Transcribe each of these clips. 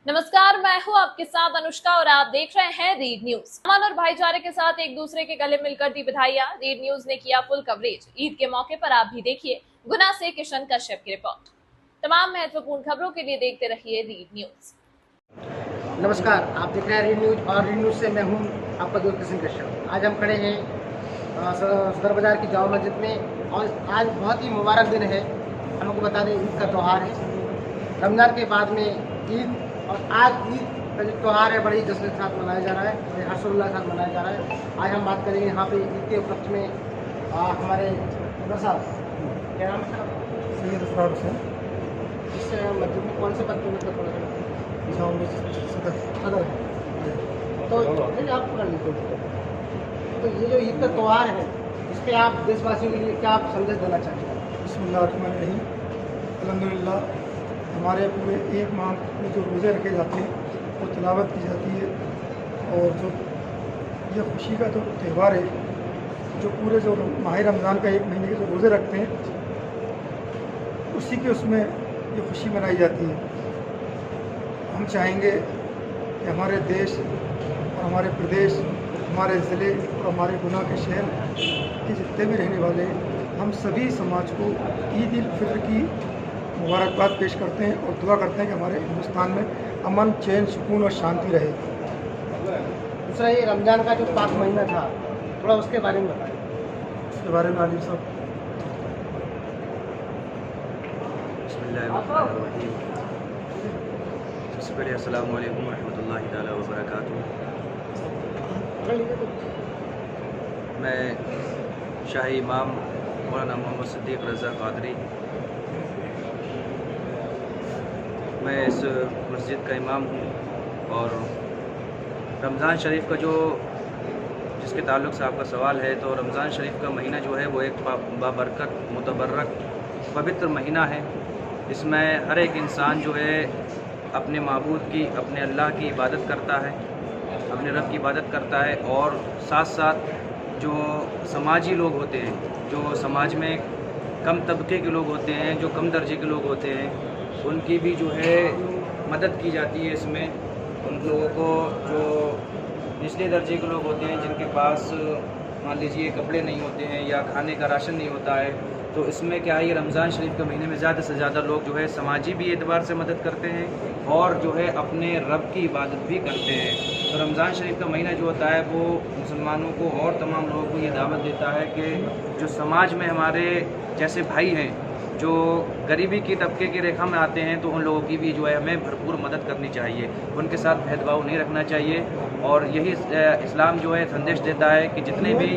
नमस्कार, मैं हूं आपके साथ अनुष्का और आप देख रहे हैं रीड न्यूज। अमन और भाईचारे के साथ एक दूसरे के गले मिलकर दी बधाइयां। रीड न्यूज ने किया फुल कवरेज। ईद के मौके पर आप भी देखिए गुना से किशन कश्यप की रिपोर्ट। तमाम महत्वपूर्ण खबरों के लिए देखते रहिए रीड न्यूज। नमस्कार, आप देख रहे हैं रीड न्यूज और रीड न्यूज से मैं हूं आपका दोस्त किशन कश्यप। आज हम खड़े हैं सदर बाजार की जामा मस्जिद में और आज बहुत ही मुबारक दिन है। हम लोग को बता दें, ईद का त्यौहार है। रमज़ान के बाद में ईद और आज ईद का जो त्यौहार है बड़ी जश्न के साथ मनाया जा रहा है, बड़े हर्षोल्लास के साथ मनाया जा रहा है। आज हम बात करेंगे यहाँ पे ईद के उपलक्ष्य में हमारे साहब क्या नाम है सैयद अफरार हुसैन इस मस्जिद में कौन से पद पे मतलब सदर है। तो नहीं आप पकड़ लीजिए। तो ये जो ईद का त्यौहार है इस पर आप देशवासियों के लिए क्या आप संदेश देना चाहते हैं? बिस्मिल्लाहिर्रहमानिर्रहीम। अल्हम्दुलिल्लाह हमारे पूरे एक माह में जो रोज़े रखे जाते हैं वो तिलावत की जाती है और जो ये खुशी का जो त्यौहार है, जो पूरे जो माह रमज़ान का एक महीने के जो रोज़े रखते हैं उसी के उसमें ये खुशी मनाई जाती है। हम चाहेंगे कि हमारे देश और हमारे प्रदेश, हमारे ज़िले और हमारे गुना के शहर के जितने भी रहने वाले हम सभी समाज को ईद उल फित्र की मुबारकबाद पेश करते हैं और दुआ करते हैं कि हमारे हिंदुस्तान में अमन, चैन, सुकून और शांति रहे। दूसरा, ये रमज़ान का जो पाक महीना था, थोड़ा उसके बारे में बताएं। इसके बारे में आलिम साहब। बिस्मिल्लाहिर्रहमानिर्रहीम। सबसे पहले अस्सलामु अलैकुम रहमतुल्लाहि ताला व बरकातुहू। मैं शाही इमाम मौलाना मोहम्मद सिद्दीक़ रज़ा क़ादरी, मैं इस मस्जिद का इमाम हूँ और रमज़ान शरीफ का जो जिसके ताल्लुक़ से आपका सवाल है, तो रमज़ान शरीफ का महीना जो है वो एक बाबरकत, मुतबर्रक, पवित्र महीना है। इसमें हर एक इंसान जो है अपने माबूद की, अपने अल्लाह की इबादत करता है, अपने रब की इबादत करता है और साथ साथ जो समाजी लोग होते हैं, जो समाज में कम तबके के लोग होते हैं, जो कम दर्जे के लोग होते हैं, उनकी भी जो है मदद की जाती है। इसमें उन लोगों को जो निचले दर्जे के लोग होते हैं, जिनके पास मान लीजिए कपड़े नहीं होते हैं या खाने का राशन नहीं होता है, तो इसमें क्या है, ये रमज़ान शरीफ के महीने में ज़्यादा से ज़्यादा लोग जो है समाजी भी एतबार से मदद करते हैं और जो है अपने रब की इबादत भी करते हैं। तो रमज़ान शरीफ का महीना जो होता है वो मुसलमानों को और तमाम लोगों को ये दावत देता है कि जो समाज में हमारे जैसे भाई हैं, जो गरीबी की तबके की रेखा में आते हैं, तो उन लोगों की भी जो है हमें भरपूर मदद करनी चाहिए, उनके साथ भेदभाव नहीं रखना चाहिए। और यही इस्लाम जो है संदेश देता है कि जितने भी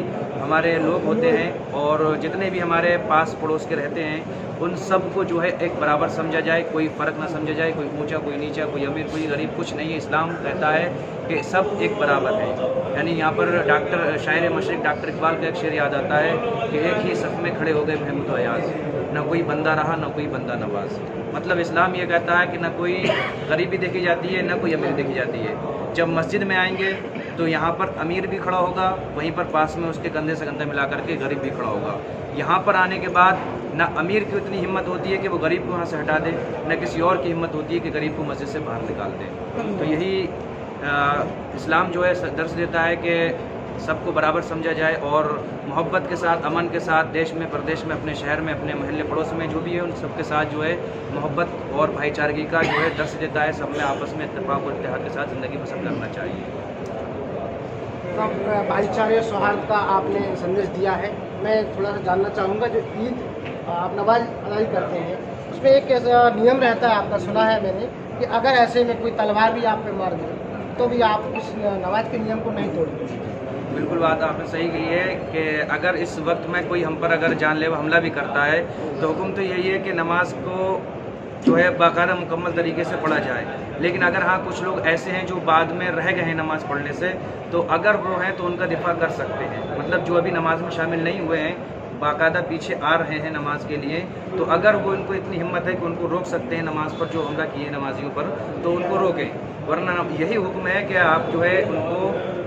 हमारे लोग होते हैं और जितने भी हमारे पास पड़ोस के रहते हैं, उन सब को जो है एक बराबर समझा जाए, कोई फ़र्क ना समझा जाए, कोई ऊंचा कोई नीचा, कोई अमीर कोई गरीब, कुछ नहीं है। इस्लाम कहता है कि सब एक बराबर है। यानी यहाँ पर शायर मशरिक़ डॉक्टर इकबाल का एक शेर याद आता है कि एक ही सफ़ में खड़े हो गए महमूद अयाज़, ना कोई बंदा रहा ना कोई बंदा नवाज। मतलब इस्लाम ये कहता है कि ना कोई गरीबी देखी जाती है, ना कोई अमीर देखी जाती है। जब मस्जिद में आएंगे तो यहाँ पर अमीर भी खड़ा होगा, वहीं पर पास में उसके कंधे से कंधा मिला करके गरीब भी खड़ा होगा। यहाँ पर आने के बाद ना अमीर की उतनी हिम्मत होती है कि वो गरीब को वहाँ से हटा दे, न किसी और की हिम्मत होती है कि गरीब को मस्जिद से बाहर निकाल दे। तो यही इस्लाम जो है दर्श देता है कि सबको बराबर समझा जाए और मोहब्बत के साथ, अमन के साथ देश में, प्रदेश में, अपने शहर में, अपने महल्ले पड़ोस में जो भी है, उन सबके साथ जो है मोहब्बत और भाईचारगी का जो है दर्श देता है। सब में आपस में इत्तेफाक और इत्तेहाद के साथ ज़िंदगी बसर करना चाहिए। तो भाईचारे सौहार्द का आपने संदेश दिया है। मैं थोड़ा सा जानना चाहूँगा, जो ईद आप नमाज अदा करते हैं उसमें एक ऐसा नियम रहता है, आपका सुना है मैंने, कि अगर ऐसे में कोई तलवार भी आप पे मार दे तो भी आप उस नमाज के नियम को नहीं तोड़ते। बिल्कुल बात आपने सही कही है कि अगर इस वक्त में कोई हम पर अगर जानलेवा हमला भी करता है तो हुक्म तो यही है कि नमाज को जो है बाकायदा मुकम्मल तरीके से पढ़ा जाए। लेकिन अगर हाँ कुछ लोग ऐसे हैं जो बाद में रह गए हैं नमाज़ पढ़ने से, तो अगर वो हैं तो उनका दिफा कर सकते हैं। मतलब जो अभी नमाज में शामिल नहीं हुए हैं, बाकायदा पीछे आ रहे हैं नमाज के लिए, तो अगर वो इनको इतनी हिम्मत है कि उनको रोक सकते हैं नमाज पर, जो हमला किए नमाजियों पर, तो उनको रोकें। वरना यही हुक्म है कि आप जो है उनको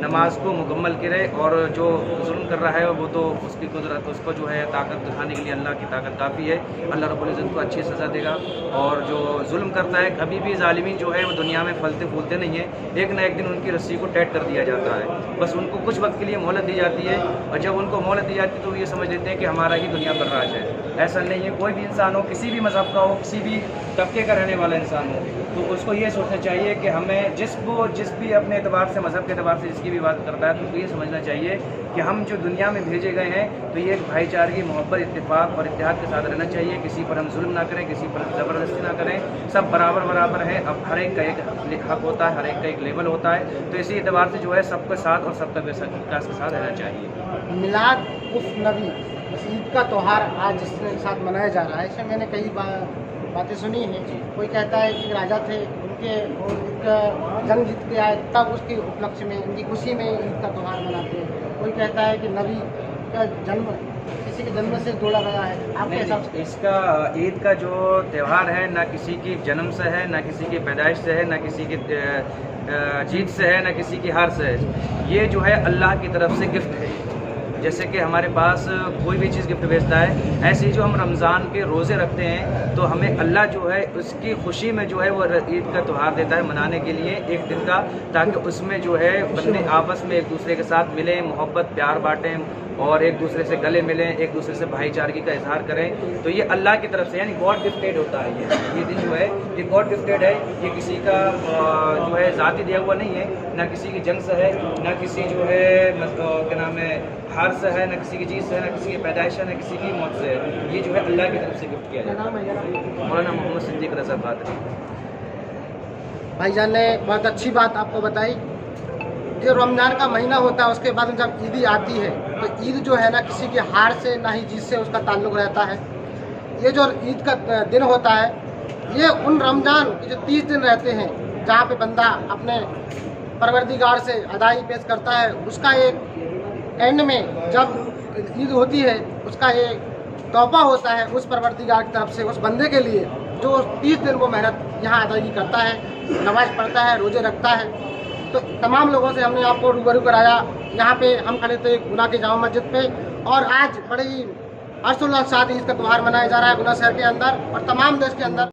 नमाज को मुकम्मल करें, और जो जुल्म कर रहा है वो तो उसकी कुदरत, उसको जो है ताकत दिखाने के लिए अल्लाह की ताकत काफ़ी है। अल्लाह रब्बुल इज़्ज़त को अच्छी सज़ा देगा। और जो जुल्म करता है, कभी भी ज़ालिमीन जो है वो दुनिया में फलते फूलते नहीं है, एक ना एक दिन उनकी रस्सी को टाइट कर दिया जाता है। बस उनको कुछ वक्त के लिए मोहलत दी जाती है, और जब उनको मोहलत दी जाती है तो ये समझ लेते हैं कि हमारा ही दुनिया पर राज है। ऐसा नहीं है। कोई भी इंसान हो, किसी भी मज़हब का हो, किसी भी तबके का रहने वाला इंसान हो, तो उसको ये सोचना चाहिए कि हमें जिस भी अपने एतबार से, मज़हब के एतबार से जिसकी भी बात करता है, तो उसको ये समझना चाहिए कि हम जो दुनिया में भेजे गए हैं, तो ये एक भाईचारगी, मोहब्बत, इत्तेफाक और इत्तेहाद के साथ रहना चाहिए। किसी पर हम जुल्म ना करें, किसी पर ज़बरदस्ती ना करें, सब बराबर हैं। अब हर एक का एक हक होता है, हर एक का एक लेवल होता है, तो इसी एतबार से जो है सबके साथ और सबका विकास के साथ रहना चाहिए। मिलाद उफ़ नबी, ईद का त्यौहार आज जिसके साथ मनाया जा रहा है, इसमें मैंने कई बातें सुनी हैं। कोई कहता है कि राजा थे, उनका जंग जीत के आए, तब उसके उपलक्ष्य में, उनकी खुशी में ईद का त्यौहार मनाते हैं। कोई कहता है कि नबी का जन्म किसी के जन्म से जोड़ा गया है। आपके हिसाब से इसका ईद का जो त्यौहार है, ना किसी की जन्म से है, ना किसी की पैदाइश से है, ना किसी की जीत से है, ना किसी की हार से है। ये जो है अल्लाह की तरफ से गिफ्ट है। जैसे कि हमारे पास कोई भी चीज़ गिफ्ट भेजता है, ऐसे ही जो हम रमज़ान के रोज़े रखते हैं, तो हमें अल्लाह जो है उसकी खुशी में जो है वो ईद का त्यौहार देता है मनाने के लिए एक दिन का, ताकि उसमें जो है बंदे आपस में एक दूसरे के साथ मिलें, मोहब्बत प्यार बांटें, और एक दूसरे से गले मिलें, एक दूसरे से भाईचारगी का इजहार करें। तो ये अल्लाह की तरफ से, यानी गॉड गिफ्टेड होता है। ये दिन जो है ये गॉड गिफ्टेड है। ये किसी का जो है ज़ाती दिया हुआ नहीं है, ना किसी की जंग से है, ना किसी जो है क्या नाम है हार से है, ना किसी की जीत से है, ना किसी की पैदाइश है, ना किसी की मौत से है। ये जो है अल्लाह की तरफ से गिफ्ट किया जाता है। मौलाना मोहम्मद सिद्दीक रज़ा कादरी भाईजान ने बहुत अच्छी बात आपको बताई। जो रमज़ान का महीना होता है, उसके बाद जब ईद आती है, तो ईद जो है ना किसी की हार से ना ही जीत से उसका ताल्लुक़ रहता है। ये जो ईद का दिन होता है, ये उन रमज़ान के जो 30 दिन रहते हैं, जहाँ पे बंदा अपने परवरदिगार से अदाई पेश करता है, उसका एक एंड में जब ईद होती है, उसका एक तोहफा होता है उस परवरदिगार की तरफ से उस बंदे के लिए जो 30 दिन वो मेहनत यहाँ अदायगी करता है, नमाज पढ़ता है, रोज़े रखता है। तो तमाम लोगों से हमने आपको रूबरू कराया। यहाँ पे हम खड़े थे गुना की जामा मस्जिद पे, और आज बड़े ही हर्षोल्लास के साथ इसका त्यौहार मनाया जा रहा है गुना शहर के अंदर और तमाम देश के अंदर।